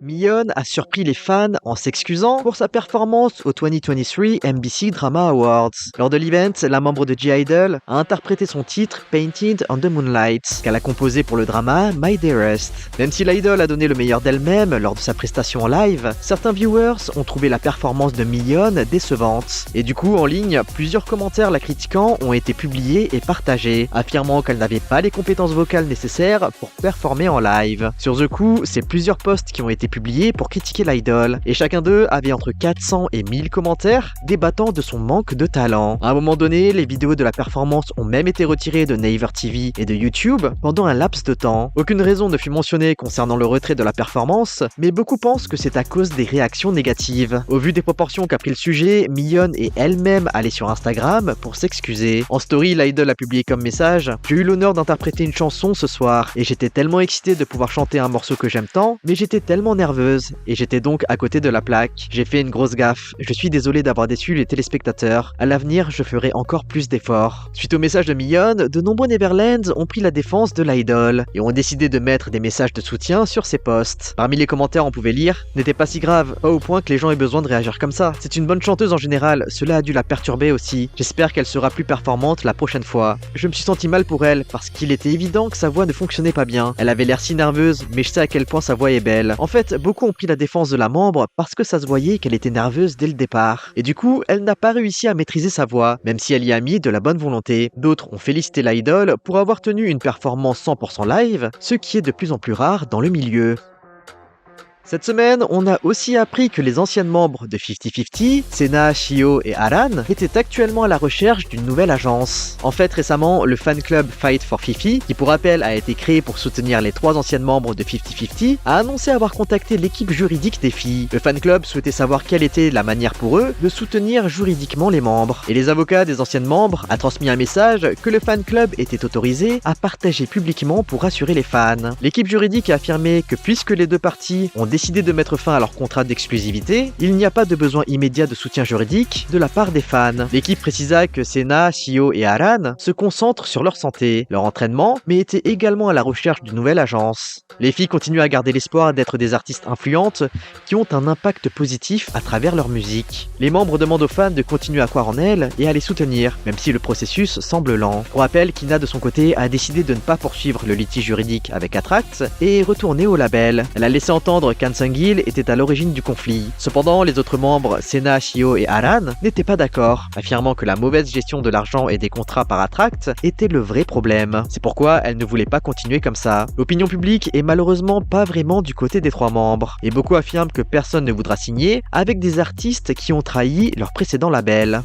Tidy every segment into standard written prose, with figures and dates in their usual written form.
Mion a surpris les fans en s'excusant pour sa performance au 2023 NBC Drama Awards. Lors de l'event, la membre de G-Idol a interprété son titre Painted on the Moonlight, qu'elle a composé pour le drama My Dearest. Même si l'idol a donné le meilleur d'elle-même lors de sa prestation en live, certains viewers ont trouvé la performance de Mion décevante. Et du coup, en ligne, plusieurs commentaires la critiquant ont été publiés et partagés, affirmant qu'elle n'avait pas les compétences vocales nécessaires pour performer en live. Sur The coup, c'est plusieurs posts qui ont été publiés pour critiquer l'idol, et chacun d'eux avait entre 400 et 1000 commentaires débattant de son manque de talent. À un moment donné, les vidéos de la performance ont même été retirées de Naver TV et de YouTube pendant un laps de temps. Aucune raison ne fut mentionnée concernant le retrait de la performance, mais beaucoup pensent que c'est à cause des réactions négatives. Au vu des proportions qu'a pris le sujet, Mion est elle-même allée sur Instagram pour s'excuser. En story, l'idol a publié comme message: « J'ai eu l'honneur d'interpréter une chanson ce soir, et j'étais tellement excitée de pouvoir chanter un morceau que j'aime tant, mais j'étais tellement nerveuse, et j'étais donc à côté de la plaque. J'ai fait une grosse gaffe. Je suis désolée d'avoir déçu les téléspectateurs. À l'avenir, je ferai encore plus d'efforts. » Suite au message de Mion, de nombreux Neverlands ont pris la défense de l'idol et ont décidé de mettre des messages de soutien sur ses posts. Parmi les commentaires, on pouvait lire: « N'était pas si grave, pas au point que les gens aient besoin de réagir comme ça. C'est une bonne chanteuse en général, cela a dû la perturber aussi. J'espère qu'elle sera plus performante la prochaine fois. Je me suis senti mal pour elle parce qu'il était évident que sa voix ne fonctionnait pas bien. Elle avait l'air si nerveuse, mais je sais à quel point sa voix est belle. » En fait, beaucoup ont pris la défense de la membre parce que ça se voyait qu'elle était nerveuse dès le départ. Et du coup, elle n'a pas réussi à maîtriser sa voix, même si elle y a mis de la bonne volonté. D'autres ont félicité l'idol pour avoir tenu une performance 100% live, ce qui est de plus en plus rare dans le milieu. Cette semaine, on a aussi appris que les anciennes membres de 50-50, Sena, Shio et Aran, étaient actuellement à la recherche d'une nouvelle agence. En fait, récemment, le fan club Fight for Fifi, qui pour rappel a été créé pour soutenir les 3 anciennes membres de 50-50, a annoncé avoir contacté l'équipe juridique des filles. Le fan club souhaitait savoir quelle était la manière pour eux de soutenir juridiquement les membres. Et les avocats des anciennes membres a transmis un message que le fan club était autorisé à partager publiquement pour rassurer les fans. L'équipe juridique a affirmé que puisque les deux parties ont décidé de mettre fin à leur contrat d'exclusivité, il n'y a pas de besoin immédiat de soutien juridique de la part des fans. L'équipe précisa que Sena, Shio et Aran se concentrent sur leur santé, leur entraînement, mais étaient également à la recherche d'une nouvelle agence. Les filles continuent à garder l'espoir d'être des artistes influentes qui ont un impact positif à travers leur musique. Les membres demandent aux fans de continuer à croire en elles et à les soutenir, même si le processus semble lent. Pour rappel, Kina de son côté a décidé de ne pas poursuivre le litige juridique avec Attract et est retournée au label. Elle a laissé entendre qu'An Sang-il était à l'origine du conflit. Cependant, les autres membres, Sena, Shio et Aran, n'étaient pas d'accord, affirmant que la mauvaise gestion de l'argent et des contrats par Attract était le vrai problème. C'est pourquoi elles ne voulaient pas continuer comme ça. L'opinion publique est malheureusement pas vraiment du côté des 3 membres, et beaucoup affirment que personne ne voudra signer avec des artistes qui ont trahi leur précédent label.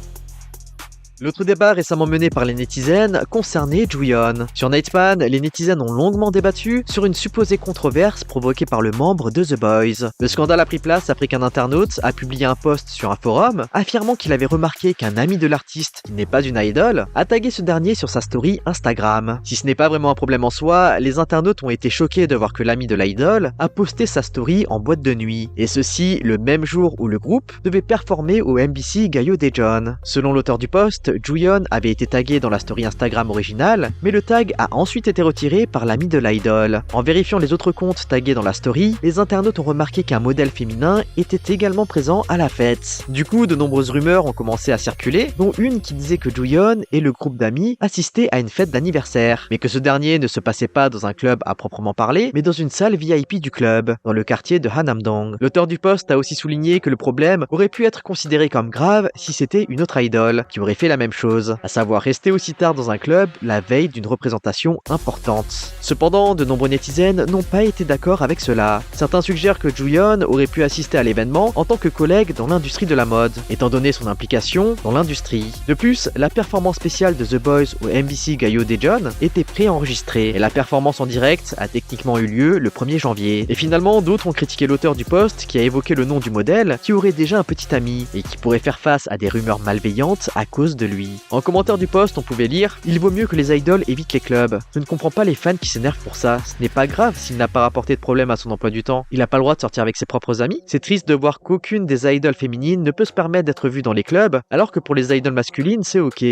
L'autre débat récemment mené par les netizens concernait Juyeon. Sur Nightpan, les netizens ont longuement débattu sur une supposée controverse provoquée par le membre de The Boys. Le scandale a pris place après qu'un internaute a publié un post sur un forum affirmant qu'il avait remarqué qu'un ami de l'artiste, qui n'est pas une idol, a tagué ce dernier sur sa story Instagram. Si ce n'est pas vraiment un problème en soi, les internautes ont été choqués de voir que l'ami de l'idol a posté sa story en boîte de nuit, et ceci le même jour où le groupe devait performer au MBC Gayo Daejeon. Selon l'auteur du post, Juyeon avait été tagué dans la story Instagram originale, mais le tag a ensuite été retiré par l'ami de l'idol. En vérifiant les autres comptes tagués dans la story, les internautes ont remarqué qu'un modèle féminin était également présent à la fête. Du coup, de nombreuses rumeurs ont commencé à circuler, dont une qui disait que Juyeon et le groupe d'amis assistaient à une fête d'anniversaire, mais que ce dernier ne se passait pas dans un club à proprement parler, mais dans une salle VIP du club, dans le quartier de Hanamdong. L'auteur du post a aussi souligné que le problème aurait pu être considéré comme grave si c'était une autre idol, qui aurait fait la même chose, à savoir rester aussi tard dans un club la veille d'une représentation importante. Cependant, de nombreux netizens n'ont pas été d'accord avec cela. Certains suggèrent que Juyeon aurait pu assister à l'événement en tant que collègue dans l'industrie de la mode, étant donné son implication dans l'industrie. De plus, la performance spéciale de The Boys au MBC Gayo Daejeon était préenregistrée, et la performance en direct a techniquement eu lieu le 1er janvier. Et finalement, d'autres ont critiqué l'auteur du post qui a évoqué le nom du modèle qui aurait déjà un petit ami, et qui pourrait faire face à des rumeurs malveillantes à cause de lui. En commentaire du post, on pouvait lire: « Il vaut mieux que les idoles évitent les clubs. Je ne comprends pas les fans qui s'énervent pour ça. Ce n'est pas grave s'il n'a pas rapporté de problème à son emploi du temps. Il n'a pas le droit de sortir avec ses propres amis. C'est triste de voir qu'aucune des idoles féminines ne peut se permettre d'être vue dans les clubs, alors que pour les idoles masculines, c'est ok. »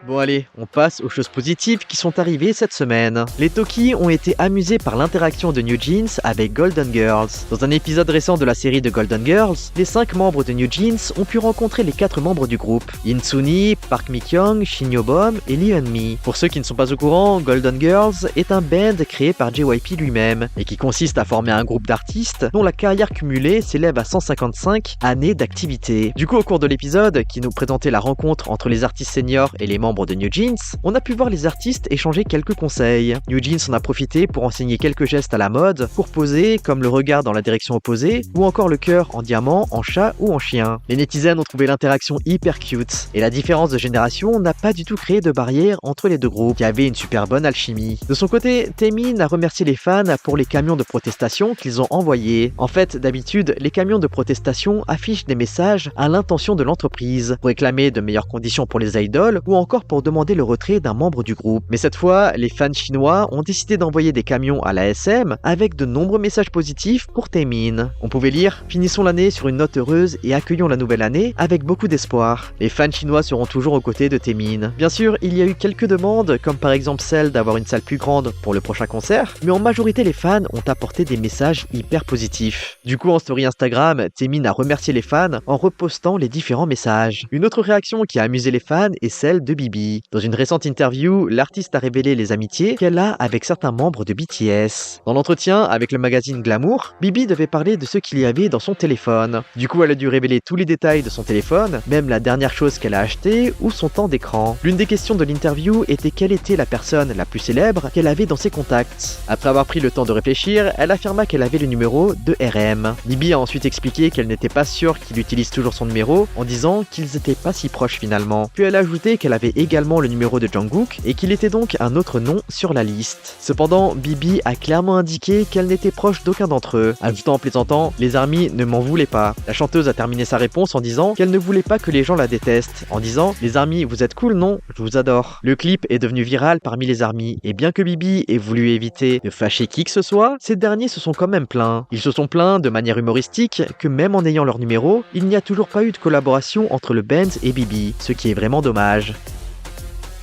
Bon allez, on passe aux choses positives qui sont arrivées cette semaine. Les Toki ont été amusés par l'interaction de New Jeans avec Golden Girls. Dans un épisode récent de la série de Golden Girls, les 5 membres de New Jeans ont pu rencontrer les 4 membres du groupe, Insuni, Park Mi-kyung, Shin Yo-bom et Lee Eun-mi. Pour ceux qui ne sont pas au courant, Golden Girls est un band créé par JYP lui-même et qui consiste à former un groupe d'artistes dont la carrière cumulée s'élève à 155 années d'activité. Du coup, au cours de l'épisode, qui nous présentait la rencontre entre les artistes seniors et les membres de New Jeans, on a pu voir les artistes échanger quelques conseils. New Jeans en a profité pour enseigner quelques gestes à la mode, pour poser, comme le regard dans la direction opposée, ou encore le cœur en diamant, en chat ou en chien. Les netizens ont trouvé l'interaction hyper cute, et la différence de génération n'a pas du tout créé de barrière entre les deux groupes, qui avaient une super bonne alchimie. De son côté, Taemin a remercié les fans pour les camions de protestation qu'ils ont envoyés. En fait, d'habitude, les camions de protestation affichent des messages à l'intention de l'entreprise, pour réclamer de meilleures conditions pour les idoles, ou encore pour demander le retrait d'un membre du groupe. Mais cette fois, les fans chinois ont décidé d'envoyer des camions à la SM avec de nombreux messages positifs pour Taemin. On pouvait lire « Finissons l'année sur une note heureuse et accueillons la nouvelle année avec beaucoup d'espoir. Les fans chinois seront toujours aux côtés de Taemin. » Bien sûr, il y a eu quelques demandes, comme par exemple celle d'avoir une salle plus grande pour le prochain concert, mais en majorité les fans ont apporté des messages hyper positifs. Du coup, en story Instagram, Taemin a remercié les fans en repostant les différents messages. Une autre réaction qui a amusé les fans est celle de Bibi. Dans une récente interview, l'artiste a révélé les amitiés qu'elle a avec certains membres de BTS. Dans l'entretien avec le magazine Glamour, Bibi devait parler de ce qu'il y avait dans son téléphone. Du coup, elle a dû révéler tous les détails de son téléphone, même la dernière chose qu'elle a achetée ou son temps d'écran. L'une des questions de l'interview était quelle était la personne la plus célèbre qu'elle avait dans ses contacts. Après avoir pris le temps de réfléchir, elle affirma qu'elle avait le numéro de RM. Bibi a ensuite expliqué qu'elle n'était pas sûre qu'il utilise toujours son numéro, en disant qu'ils étaient pas si proches finalement. Puis elle a ajouté qu'elle avait également le numéro de Jungkook et qu'il était donc un autre nom sur la liste. Cependant, Bibi a clairement indiqué qu'elle n'était proche d'aucun d'entre eux, ajoutant en plaisantant « Les ARMY ne m'en voulaient pas ». La chanteuse a terminé sa réponse en disant qu'elle ne voulait pas que les gens la détestent, en disant « Les ARMY, vous êtes cool, non? Je vous adore ». Le clip est devenu viral parmi les ARMY, et bien que Bibi ait voulu éviter de fâcher qui que ce soit, ces derniers se sont quand même plaints. Ils se sont plaints de manière humoristique que même en ayant leur numéro, il n'y a toujours pas eu de collaboration entre le band et Bibi, ce qui est vraiment dommage.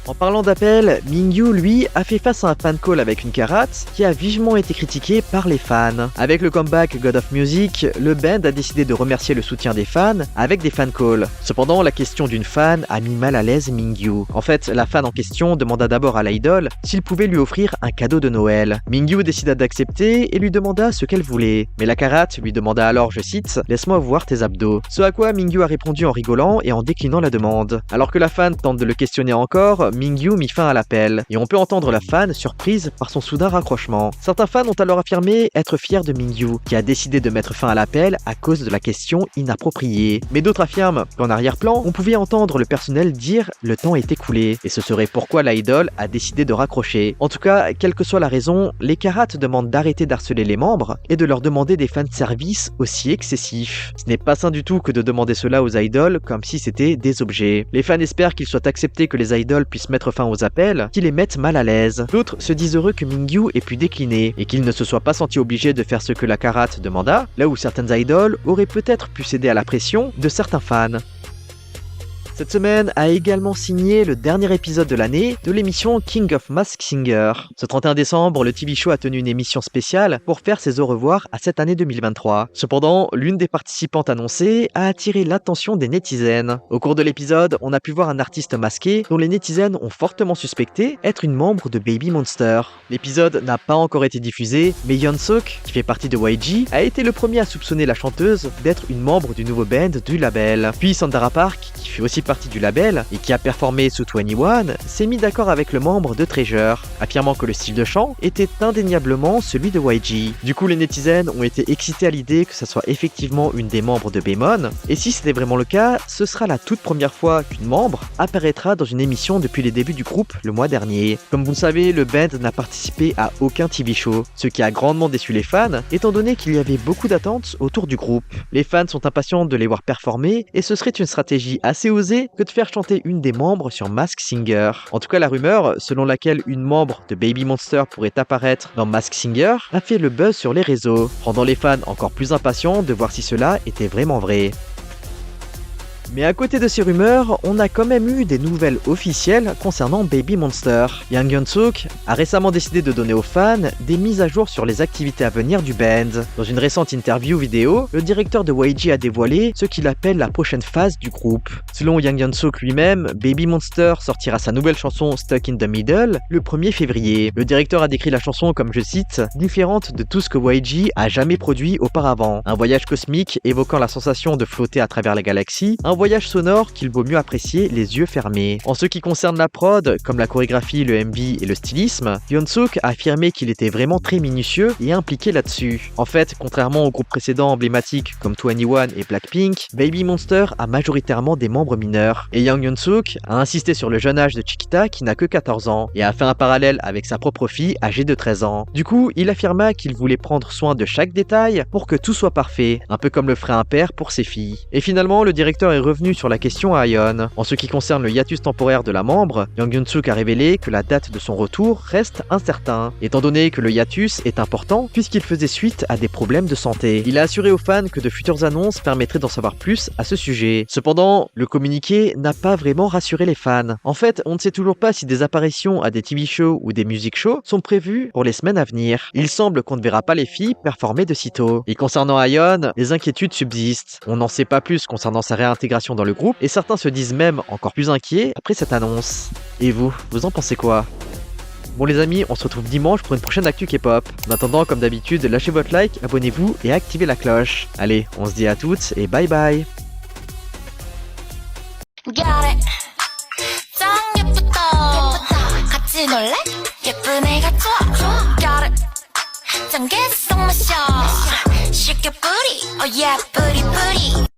En parlant d'appel, Mingyu, lui, a fait face à un fan call avec une Karat qui a vivement été critiqué par les fans. Avec le comeback God of Music, le band a décidé de remercier le soutien des fans avec des fan calls. Cependant, la question d'une fan a mis mal à l'aise Mingyu. En fait, la fan en question demanda d'abord à l'idol s'il pouvait lui offrir un cadeau de Noël. Mingyu décida d'accepter et lui demanda ce qu'elle voulait. Mais la Karat lui demanda alors, je cite, « Laisse-moi voir tes abdos ». Ce à quoi Mingyu a répondu en rigolant et en déclinant la demande. Alors que la fan tente de le questionner encore, Mingyu mit fin à l'appel, et on peut entendre la fan surprise par son soudain raccrochement. Certains fans ont alors affirmé être fiers de Mingyu, qui a décidé de mettre fin à l'appel à cause de la question inappropriée. Mais d'autres affirment qu'en arrière-plan, on pouvait entendre le personnel dire « le temps est écoulé », et ce serait pourquoi l'idol a décidé de raccrocher. En tout cas, quelle que soit la raison, les Karat demandent d'arrêter d'harceler les membres et de leur demander des fanservices aussi excessifs. Ce n'est pas sain du tout que de demander cela aux idoles comme si c'était des objets. Les fans espèrent qu'il soit accepté que les idoles puissent mettre fin aux appels qui les mettent mal à l'aise. D'autres se disent heureux que Mingyu ait pu décliner et qu'il ne se soit pas senti obligé de faire ce que la Karat demanda, là où certaines idoles auraient peut-être pu céder à la pression de certains fans. Cette semaine a également signé le dernier épisode de l'année de l'émission King of Masked Singer. Ce 31 décembre, le TV show a tenu une émission spéciale pour faire ses au revoir à cette année 2023. Cependant, l'une des participantes annoncées a attiré l'attention des netizens. Au cours de l'épisode, on a pu voir un artiste masqué dont les netizens ont fortement suspecté être une membre de Baby Monster. L'épisode n'a pas encore été diffusé, mais Yeonsuk, qui fait partie de YG, a été le premier à soupçonner la chanteuse d'être une membre du nouveau band du label. Puis Sandara Park, qui fait aussi partie du label et qui a performé sous 21, s'est mis d'accord avec le membre de Treasure, affirmant que le style de chant était indéniablement celui de YG. Du coup, les netizens ont été excités à l'idée que ça soit effectivement une des membres de Baemon, et si c'était vraiment le cas, ce sera la toute première fois qu'une membre apparaîtra dans une émission depuis les débuts du groupe le mois dernier. Comme vous le savez, le band n'a participé à aucun TV show, ce qui a grandement déçu les fans, étant donné qu'il y avait beaucoup d'attentes autour du groupe. Les fans sont impatients de les voir performer, et ce serait une stratégie assez osée que de faire chanter une des membres sur Masked Singer. En tout cas, la rumeur, selon laquelle une membre de Baby Monster pourrait apparaître dans Masked Singer, a fait le buzz sur les réseaux, rendant les fans encore plus impatients de voir si cela était vraiment vrai. Mais à côté de ces rumeurs, on a quand même eu des nouvelles officielles concernant Baby Monster. Yang Hyun-suk a récemment décidé de donner aux fans des mises à jour sur les activités à venir du band. Dans une récente interview vidéo, le directeur de YG a dévoilé ce qu'il appelle la prochaine phase du groupe. Selon Yang Hyun-suk lui-même, Baby Monster sortira sa nouvelle chanson Stuck in the Middle le 1er février. Le directeur a décrit la chanson comme, je cite, différente de tout ce que YG a jamais produit auparavant. Un voyage cosmique évoquant la sensation de flotter à travers la galaxie, un voyage sonore qu'il vaut mieux apprécier les yeux fermés. En ce qui concerne la prod, comme la chorégraphie, le MV et le stylisme, Hyun-suk a affirmé qu'il était vraiment très minutieux et impliqué là-dessus. En fait, contrairement aux groupes précédents emblématiques comme 21 et Blackpink, Baby Monster a majoritairement des membres mineurs. Et Yang Hyun-suk a insisté sur le jeune âge de Chiquita qui n'a que 14 ans et a fait un parallèle avec sa propre fille âgée de 13 ans. Du coup, il affirma qu'il voulait prendre soin de chaque détail pour que tout soit parfait, un peu comme le ferait un père pour ses filles. Et finalement, le directeur est revenu sur la question à Ayeon. En ce qui concerne le hiatus temporaire de la membre, Yang Hyun-suk a révélé que la date de son retour reste incertain, étant donné que le hiatus est important puisqu'il faisait suite à des problèmes de santé. Il a assuré aux fans que de futures annonces permettraient d'en savoir plus à ce sujet. Cependant, le communiqué n'a pas vraiment rassuré les fans. En fait, on ne sait toujours pas si des apparitions à des TV shows ou des music shows sont prévues pour les semaines à venir. Il semble qu'on ne verra pas les filles performer de sitôt. Et concernant Ayeon, les inquiétudes subsistent. On n'en sait pas plus concernant sa réintégration dans le groupe et certains se disent même encore plus inquiets après cette annonce. Et vous en pensez quoi? Bon les amis, on se retrouve dimanche pour une prochaine actu K-pop. En attendant, comme d'habitude, lâchez votre like, abonnez-vous et activez la cloche. Allez, on se dit à toutes et bye bye. 쉽게 뿌리, oh yeah, 뿌리